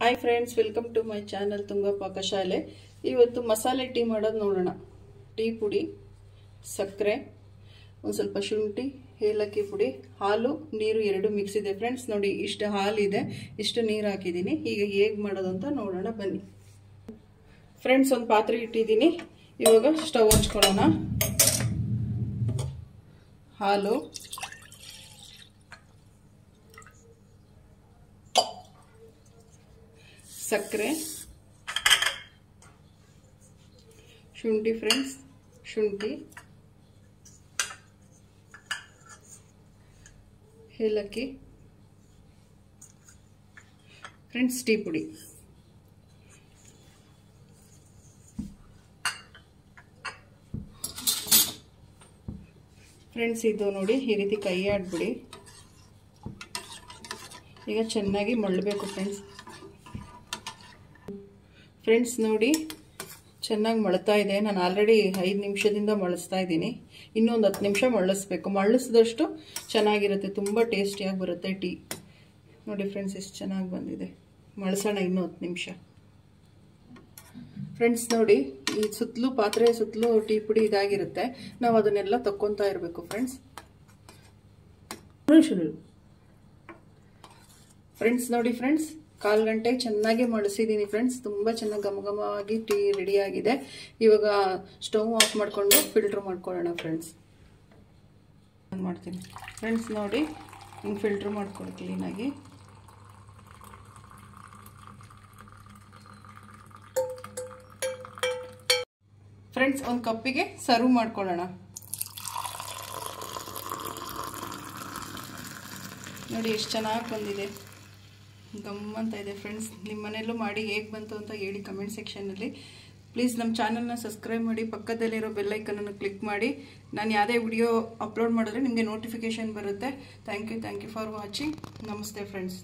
Hi friends, welcome to my channel Thunga Paakashaale. ಇವತ್ತು ಮಸಾಲೆ tea ಮಾಡೋದು ನೋಡೋಣ. ಟೀ ಪುಡಿ, ಸಕ್ಕರೆ, ಒಂದು ಸ್ವಲ್ಪ ಶುಂಠಿ, ಏಲಕ್ಕಿ ಪುಡಿ, ಹಾಲು, ನೀರು ಎರಡು ಮಿಕ್ಸ್ ಇದೆ ಫ್ರೆಂಡ್ಸ್. ನೋಡಿ ಇಷ್ಟು ಹಾಲು ಇದೆ, ಇಷ್ಟು ನೀರು ಹಾಕಿದ್ದೀನಿ. ಈಗ ಹೇಗೆ ಮಾಡೋದು ಅಂತ ನೋಡೋಣ ಬನ್ನಿ. ಫ್ರೆಂಡ್ಸ್ ಒಂದು ಪಾತ್ರೆ ಇಟ್ಟಿದ್ದೀನಿ. ಇವಾಗ ಸ್ಟವ್ ಹಚ್ಕೊಳ್ಳೋಣ. ಹಾಲು, ಸಕ್ಕರೆ, ಶುಂಠಿ ಫ್ರೆಂಡ್ಸ್, ಶುಂಠಿ, ಏಲಕ್ಕಿ ಫ್ರೆಂಡ್ಸ್, ಟೀ ಪುಡಿ. ಫ್ರೆಂಡ್ಸ್ ಇದು ನೋಡಿ ಈ ರೀತಿ ಕೈ ಆಡ್ಬಿಡಿ. ಈಗ ಚೆನ್ನಾಗಿ ಮಳ್ಳಬೇಕು ಫ್ರೆಂಡ್ಸ್ ನೋಡಿ ಚೆನ್ನಾಗಿ ಮಳ್ತಾ ಇದೆ. ನಾನು ಆಲ್ರೆಡಿ 5 ನಿಮಿಷದಿಂದ ಮಳಿಸ್ತಾ ಇದ್ದೀನಿ. ಇನ್ನೊಂದು 10 ನಿಮಿಷ ಮಳಿಸ್ಬೇಕು. ಮಳಿಸಿದಷ್ಟು ಚೆನ್ನಾಗಿರುತ್ತೆ, ತುಂಬ ಟೇಸ್ಟಿಯಾಗಿ ಬರುತ್ತೆ ಟೀ. ನೋಡಿ ಫ್ರೆಂಡ್ಸ್ ಎಷ್ಟು ಚೆನ್ನಾಗಿ ಬಂದಿದೆ. ಮಳಿಸೋಣ ಇನ್ನೂ 10 ನಿಮಿಷ. ಫ್ರೆಂಡ್ಸ್ ನೋಡಿ ಈ ಸುತ್ತಲೂ ಪಾತ್ರೆ ಸುತ್ತಲೂ ಟೀ ಪುಡಿ ಇದಾಗಿರುತ್ತೆ. ನಾವು ಅದನ್ನೆಲ್ಲ ತಕ್ಕೊತಾ ಇರಬೇಕು ಫ್ರೆಂಡ್ಸ್. ಫ್ರೆಂಡ್ಸ್ ನೋಡಿ ಫ್ರೆಂಡ್ಸ್ 1/4 ಗಂಟೆ ಚೆನ್ನಾಗಿ ಮಳಿಸಿದ್ದೀನಿ ಫ್ರೆಂಡ್ಸ್. ತುಂಬ ಚೆನ್ನಾಗಿ ಘಮಘಮವಾಗಿ ಟೀ ರೆಡಿ ಆಗಿದೆ. ಇವಾಗ ಸ್ಟವ್ ಆಫ್ ಮಾಡಿಕೊಂಡು ಫಿಲ್ಟರ್ ಮಾಡ್ಕೊಳ್ಳೋಣ ಫ್ರೆಂಡ್ಸ್. ಮಾಡ್ತೀನಿ ಫ್ರೆಂಡ್ಸ್ ನೋಡಿ ಹಿಂಗೆ ಫಿಲ್ಟರ್ ಮಾಡ್ಕೊಳ್ಳಿ ಕ್ಲೀನಾಗಿ. ಫ್ರೆಂಡ್ಸ್ ಒಂದು ಕಪ್ಪಿಗೆ ಸರ್ವ್ ಮಾಡ್ಕೊಳ್ಳೋಣ. ನೋಡಿ ಎಷ್ಟು ಚೆನ್ನಾಗಿ ಬಂದಿದೆ, ಗಮ್ಮಂತ ಇದೆ ಫ್ರೆಂಡ್ಸ್. ನಿಮ್ಮ ಮನೆಯಲ್ಲೂ ಮಾಡಿ ಹೇಗೆ ಬಂತು ಅಂತ ಹೇಳಿ ಕಮೆಂಟ್ ಸೆಕ್ಷನಲ್ಲಿ. ಪ್ಲೀಸ್ ನಮ್ಮ ಚಾನಲ್ನ ಸಬ್ಸ್ಕ್ರೈಬ್ ಮಾಡಿ, ಪಕ್ಕದಲ್ಲಿರೋ ಬೆಲ್ಲೈಕನನ್ನು ಕ್ಲಿಕ್ ಮಾಡಿ. ನಾನು ಯಾವುದೇ ವಿಡಿಯೋ ಅಪ್ಲೋಡ್ ಮಾಡಿದ್ರೆ ನಿಮಗೆ ನೋಟಿಫಿಕೇಷನ್ ಬರುತ್ತೆ. Thank you for watching. ನಮಸ್ತೆ ಫ್ರೆಂಡ್ಸ್.